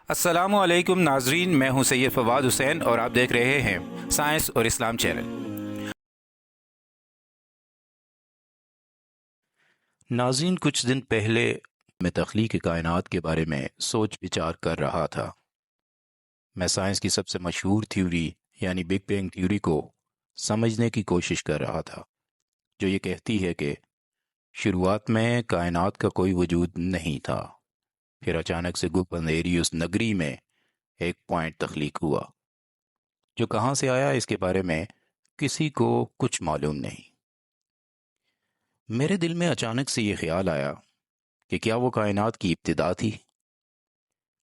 السلام علیکم ناظرین، میں ہوں سید فواد حسین اور آپ دیکھ رہے ہیں سائنس اور اسلام چینل۔ ناظرین، کچھ دن پہلے میں تخلیق کائنات کے بارے میں سوچ بچار کر رہا تھا۔ میں سائنس کی سب سے مشہور تھیوری یعنی بگ بینگ تھیوری کو سمجھنے کی کوشش کر رہا تھا، جو یہ کہتی ہے کہ شروعات میں کائنات کا کوئی وجود نہیں تھا، پھر اچانک سے گپ اندھیری اس نگری میں ایک پوائنٹ تخلیق ہوا جو کہاں سے آیا اس کے بارے میں کسی کو کچھ معلوم نہیں۔ میرے دل میں اچانک سے یہ خیال آیا کہ کیا وہ کائنات کی ابتدا تھی؟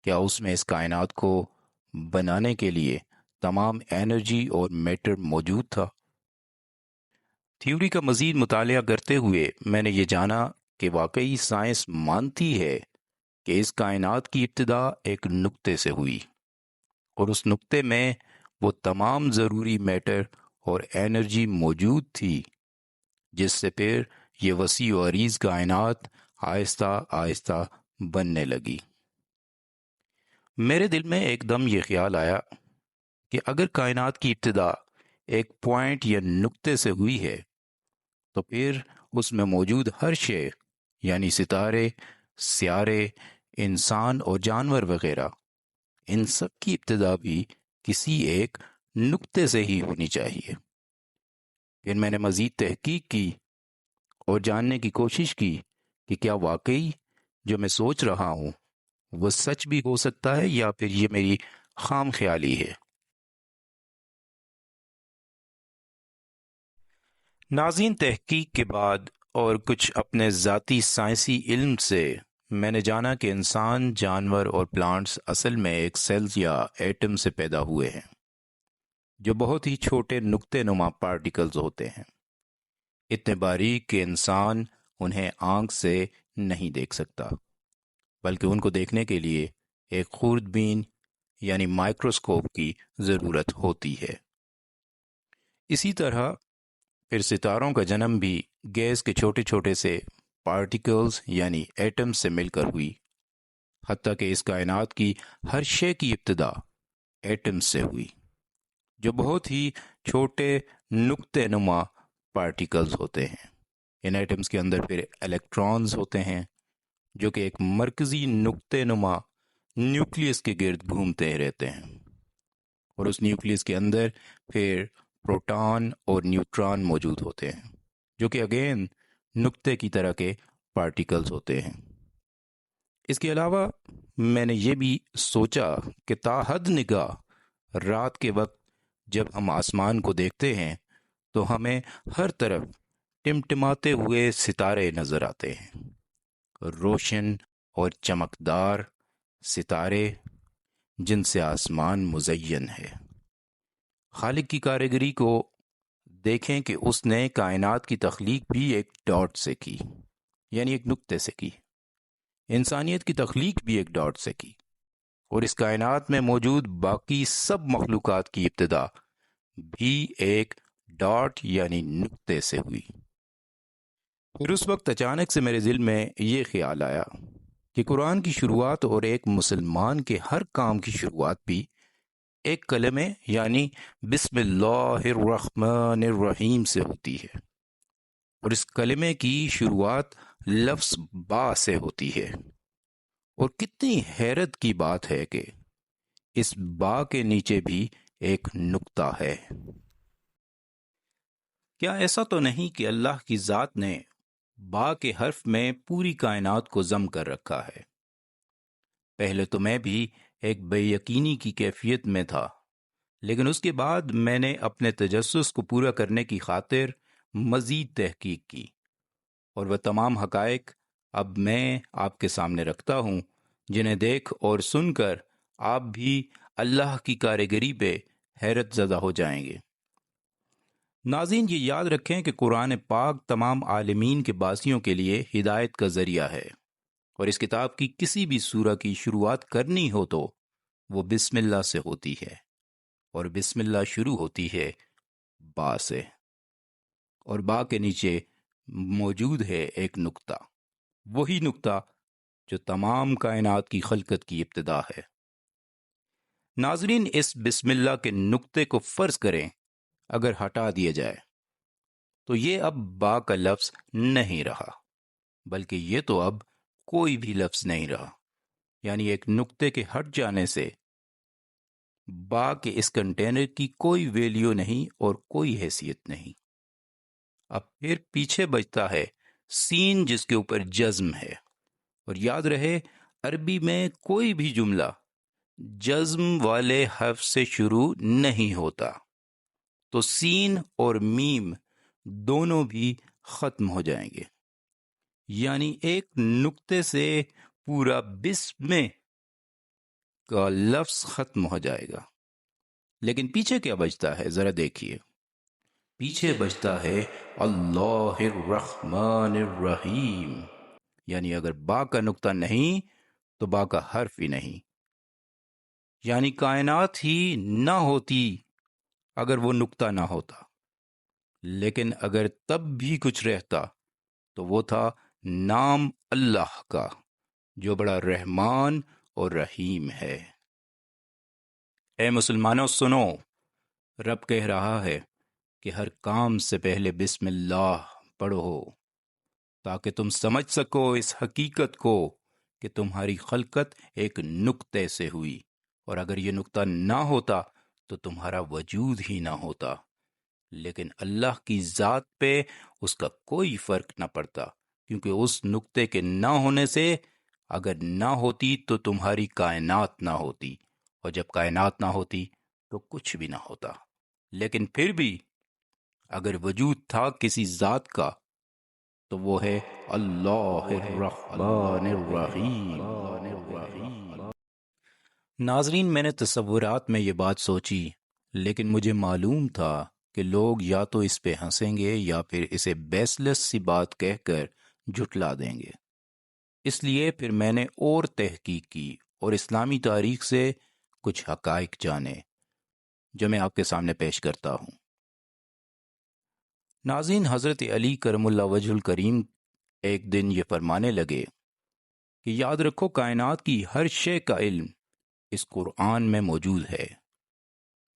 کیا اس میں اس کائنات کو بنانے کے لیے تمام انرجی اور میٹر موجود تھا؟ تھیوری کا مزید مطالعہ کرتے ہوئے میں نے یہ جانا کہ واقعی سائنس مانتی ہے کہ اس کائنات کی ابتدا ایک نقطے سے ہوئی، اور اس نقطے میں وہ تمام ضروری میٹر اور انرجی موجود تھی جس سے پھر یہ وسیع و عریض کائنات آہستہ آہستہ بننے لگی۔ میرے دل میں ایک دم یہ خیال آیا کہ اگر کائنات کی ابتدا ایک پوائنٹ یا نقطے سے ہوئی ہے تو پھر اس میں موجود ہر شے یعنی ستارے، سیارے، انسان اور جانور وغیرہ، ان سب کی ابتدا بھی کسی ایک نقطے سے ہی ہونی چاہیے۔ پھر میں نے مزید تحقیق کی اور جاننے کی کوشش کی کہ کیا واقعی جو میں سوچ رہا ہوں وہ سچ بھی ہو سکتا ہے یا پھر یہ میری خام خیالی ہے۔ ناظرین، تحقیق کے بعد اور کچھ اپنے ذاتی سائنسی علم سے میں نے جانا کہ انسان، جانور اور پلانٹس اصل میں ایک سیلز یا ایٹم سے پیدا ہوئے ہیں جو بہت ہی چھوٹے نقطے نما پارٹیکلز ہوتے ہیں، اتنے باریک کہ انسان انہیں آنکھ سے نہیں دیکھ سکتا، بلکہ ان کو دیکھنے کے لیے ایک خوردبین یعنی مائکروسکوپ کی ضرورت ہوتی ہے۔ اسی طرح پھر ستاروں کا جنم بھی گیس کے چھوٹے چھوٹے سے پارٹیکلز یعنی ایٹمز سے مل کر ہوئی، حتیٰ کہ اس کائنات کی ہر شے کی ابتدا ایٹمز سے ہوئی جو بہت ہی چھوٹے نقطے نما پارٹیکلز ہوتے ہیں۔ ان ایٹمز کے اندر پھر الیکٹرانز ہوتے ہیں جو کہ ایک مرکزی نقطے نما نیوکلیس کے گرد گھومتے رہتے ہیں، اور اس نیوکلیس کے اندر پھر پروٹون اور نیوٹران موجود ہوتے ہیں جو کہ اگین نقطے کی طرح کے پارٹیکلز ہوتے ہیں۔ اس کے علاوہ میں نے یہ بھی سوچا کہ تا حد نگاہ رات کے وقت جب ہم آسمان کو دیکھتے ہیں تو ہمیں ہر طرف ٹمٹماتے ہوئے ستارے نظر آتے ہیں، روشن اور چمکدار ستارے جن سے آسمان مزین ہے۔ خالق کی کاریگری کو دیکھیں کہ اس نے کائنات کی تخلیق بھی ایک ڈاٹ سے کی، یعنی ایک نقطے سے کی۔ انسانیت کی تخلیق بھی ایک ڈاٹ سے کی، اور اس کائنات میں موجود باقی سب مخلوقات کی ابتدا بھی ایک ڈاٹ یعنی نقطے سے ہوئی۔ پھر اس وقت اچانک سے میرے دل میں یہ خیال آیا کہ قرآن کی شروعات اور ایک مسلمان کے ہر کام کی شروعات بھی ایک کلمے یعنی بسم اللہ الرحمن الرحیم سے ہوتی ہے، اور اس کلمے کی شروعات لفظ با سے ہوتی ہے۔ اور کتنی حیرت کی بات ہے کہ اس با کے نیچے بھی ایک نقطہ ہے۔ کیا ایسا تو نہیں کہ اللہ کی ذات نے با کے حرف میں پوری کائنات کو ضم کر رکھا ہے؟ پہلے تو میں بھی ایک بے یقینی کی کیفیت میں تھا، لیکن اس کے بعد میں نے اپنے تجسس کو پورا کرنے کی خاطر مزید تحقیق کی، اور وہ تمام حقائق اب میں آپ کے سامنے رکھتا ہوں جنہیں دیکھ اور سن کر آپ بھی اللہ کی کاریگری پہ حیرت زدہ ہو جائیں گے۔ ناظرین، یہ یاد رکھیں کہ قرآن پاک تمام عالمین کے باسیوں کے لیے ہدایت کا ذریعہ ہے، اور اس کتاب کی کسی بھی سورہ کی شروعات کرنی ہو تو وہ بسم اللہ سے ہوتی ہے، اور بسم اللہ شروع ہوتی ہے با سے، اور با کے نیچے موجود ہے ایک نقطہ، وہی نقطہ جو تمام کائنات کی خلقت کی ابتدا ہے۔ ناظرین، اس بسم اللہ کے نقطے کو فرض کریں اگر ہٹا دیا جائے تو یہ اب با کا لفظ نہیں رہا، بلکہ یہ تو اب کوئی بھی لفظ نہیں رہا۔ یعنی ایک نقطے کے ہٹ جانے سے با کے اس کنٹینر کی کوئی ویلیو نہیں اور کوئی حیثیت نہیں۔ اب پھر پیچھے بچتا ہے سین، جس کے اوپر جزم ہے، اور یاد رہے عربی میں کوئی بھی جملہ جزم والے حرف سے شروع نہیں ہوتا، تو سین اور میم دونوں بھی ختم ہو جائیں گے۔ یعنی ایک نقطے سے پورا بسم کا لفظ ختم ہو جائے گا۔ لیکن پیچھے کیا بچتا ہے ذرا دیکھیے، پیچھے بچتا ہے اللہ الرحمن الرحیم۔ یعنی اگر با کا نقطہ نہیں تو با کا حرف ہی نہیں، یعنی کائنات ہی نہ ہوتی اگر وہ نقطہ نہ ہوتا۔ لیکن اگر تب بھی کچھ رہتا تو وہ تھا نام اللہ کا، جو بڑا رحمان اور رحیم ہے۔ اے مسلمانوں سنو، رب کہہ رہا ہے کہ ہر کام سے پہلے بسم اللہ پڑھو، تاکہ تم سمجھ سکو اس حقیقت کو کہ تمہاری خلقت ایک نقطے سے ہوئی، اور اگر یہ نقطہ نہ ہوتا تو تمہارا وجود ہی نہ ہوتا۔ لیکن اللہ کی ذات پہ اس کا کوئی فرق نہ پڑتا، کیونکہ اس نقطے کے نہ ہونے سے اگر نہ ہوتی تو تمہاری کائنات نہ ہوتی، اور جب کائنات نہ ہوتی تو کچھ بھی نہ ہوتا۔ لیکن پھر بھی اگر وجود تھا کسی ذات کا تو وہ ہے اللہ الرحمن الرحیم۔ ناظرین، میں نے تصورات میں یہ بات سوچی، لیکن مجھے معلوم تھا کہ لوگ یا تو اس پہ ہنسیں گے یا پھر اسے بیس لیس سی بات کہہ کر جھٹلا دیں گے۔ اس لیے پھر میں نے اور تحقیق کی اور اسلامی تاریخ سے کچھ حقائق جانے، جو میں آپ کے سامنے پیش کرتا ہوں۔ ناظرین، حضرت علی کرم اللہ وجہ الکریم ایک دن یہ فرمانے لگے کہ یاد رکھو کائنات کی ہر شے کا علم اس قرآن میں موجود ہے،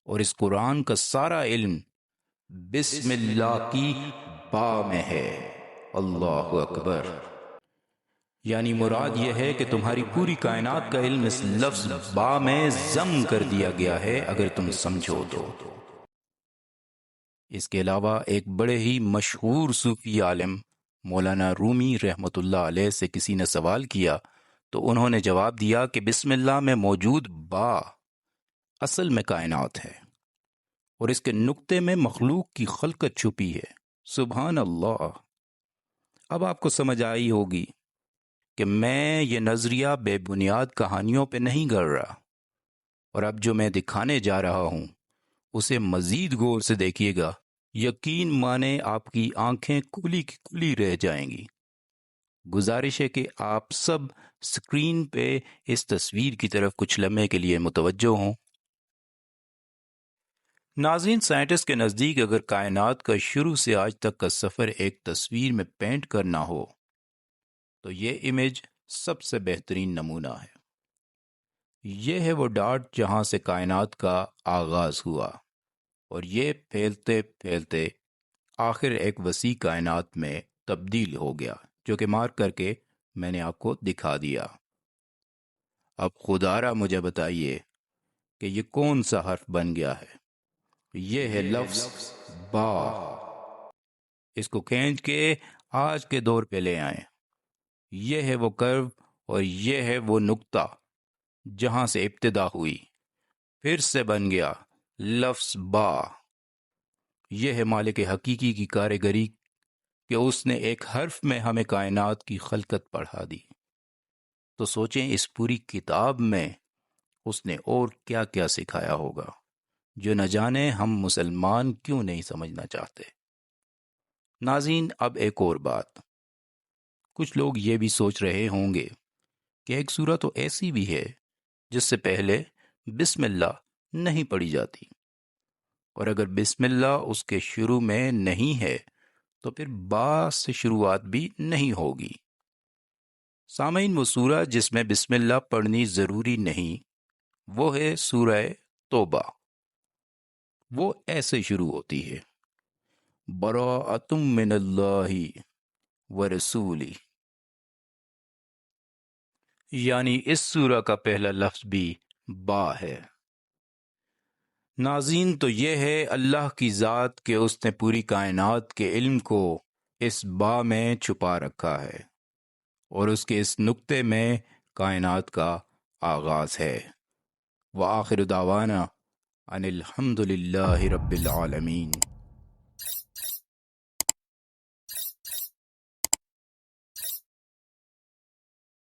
اور اس قرآن کا سارا علم بسم اللہ کی با میں ہے۔ اللہ اکبر۔ یعنی مراد یہ ہے کہ تمہاری پوری کائنات کا علم اس لفظ با میں ضم کر دیا گیا ہے، اگر تم سمجھو تو۔ اس کے علاوہ ایک بڑے ہی مشہور صوفی عالم مولانا رومی رحمۃ اللہ علیہ سے کسی نے سوال کیا تو انہوں نے جواب دیا کہ بسم اللہ میں موجود با اصل میں کائنات ہے، اور اس کے نقطے میں مخلوق کی خلقت چھپی ہے۔ سبحان اللہ۔ اب آپ کو سمجھ آئی ہوگی کہ میں یہ نظریہ بے بنیاد کہانیوں پہ نہیں گڑ رہا، اور اب جو میں دکھانے جا رہا ہوں اسے مزید غور سے دیکھیے گا، یقین مانے آپ کی آنکھیں کھلی کی کھلی رہ جائیں گی۔ گزارش ہے کہ آپ سب اسکرین پہ اس تصویر کی طرف کچھ لمحے کے لیے متوجہ ہوں۔ ناظرین، سائنٹسٹ کے نزدیک اگر کائنات کا شروع سے آج تک کا سفر ایک تصویر میں پینٹ کرنا ہو تو یہ امیج سب سے بہترین نمونہ ہے۔ یہ ہے وہ ڈاٹ جہاں سے کائنات کا آغاز ہوا، اور یہ پھیلتے پھیلتے آخر ایک وسیع کائنات میں تبدیل ہو گیا، جو کہ مارک کر کے میں نے آپ کو دکھا دیا۔ اب خدا را مجھے بتائیے کہ یہ کون سا حرف بن گیا ہے؟ یہ ہے لفظ با۔ اس کو کھینچ کے آج کے دور پہ لے آئیں۔ یہ ہے وہ کرو اور یہ ہے وہ نقطہ جہاں سے ابتدا ہوئی، پھر سے بن گیا لفظ با۔ یہ ہے مالک حقیقی کی کارگری کہ اس نے ایک حرف میں ہمیں کائنات کی خلقت پڑھا دی۔ تو سوچیں اس پوری کتاب میں اس نے اور کیا کیا سکھایا ہوگا جو نہ جانے ہم مسلمان کیوں نہیں سمجھنا چاہتے۔ ناظرین، اب ایک اور بات، کچھ لوگ یہ بھی سوچ رہے ہوں گے کہ ایک سورہ تو ایسی بھی ہے جس سے پہلے بسم اللہ نہیں پڑھی جاتی، اور اگر بسم اللہ اس کے شروع میں نہیں ہے تو پھر با سے شروعات بھی نہیں ہوگی۔ سامعین، وہ سورہ جس میں بسم اللہ پڑھنی ضروری نہیں وہ ہے سورہ توبہ۔ وہ ایسے شروع ہوتی ہے، براءۃ من اللہ ورسولی، یعنی اس سورہ کا پہلا لفظ بھی با ہے۔ ناظرین، تو یہ ہے اللہ کی ذات کہ اس نے پوری کائنات کے علم کو اس با میں چھپا رکھا ہے، اور اس کے اس نقطے میں کائنات کا آغاز ہے۔ وآخر دعوانا ان الحمد للہ رب العالمین۔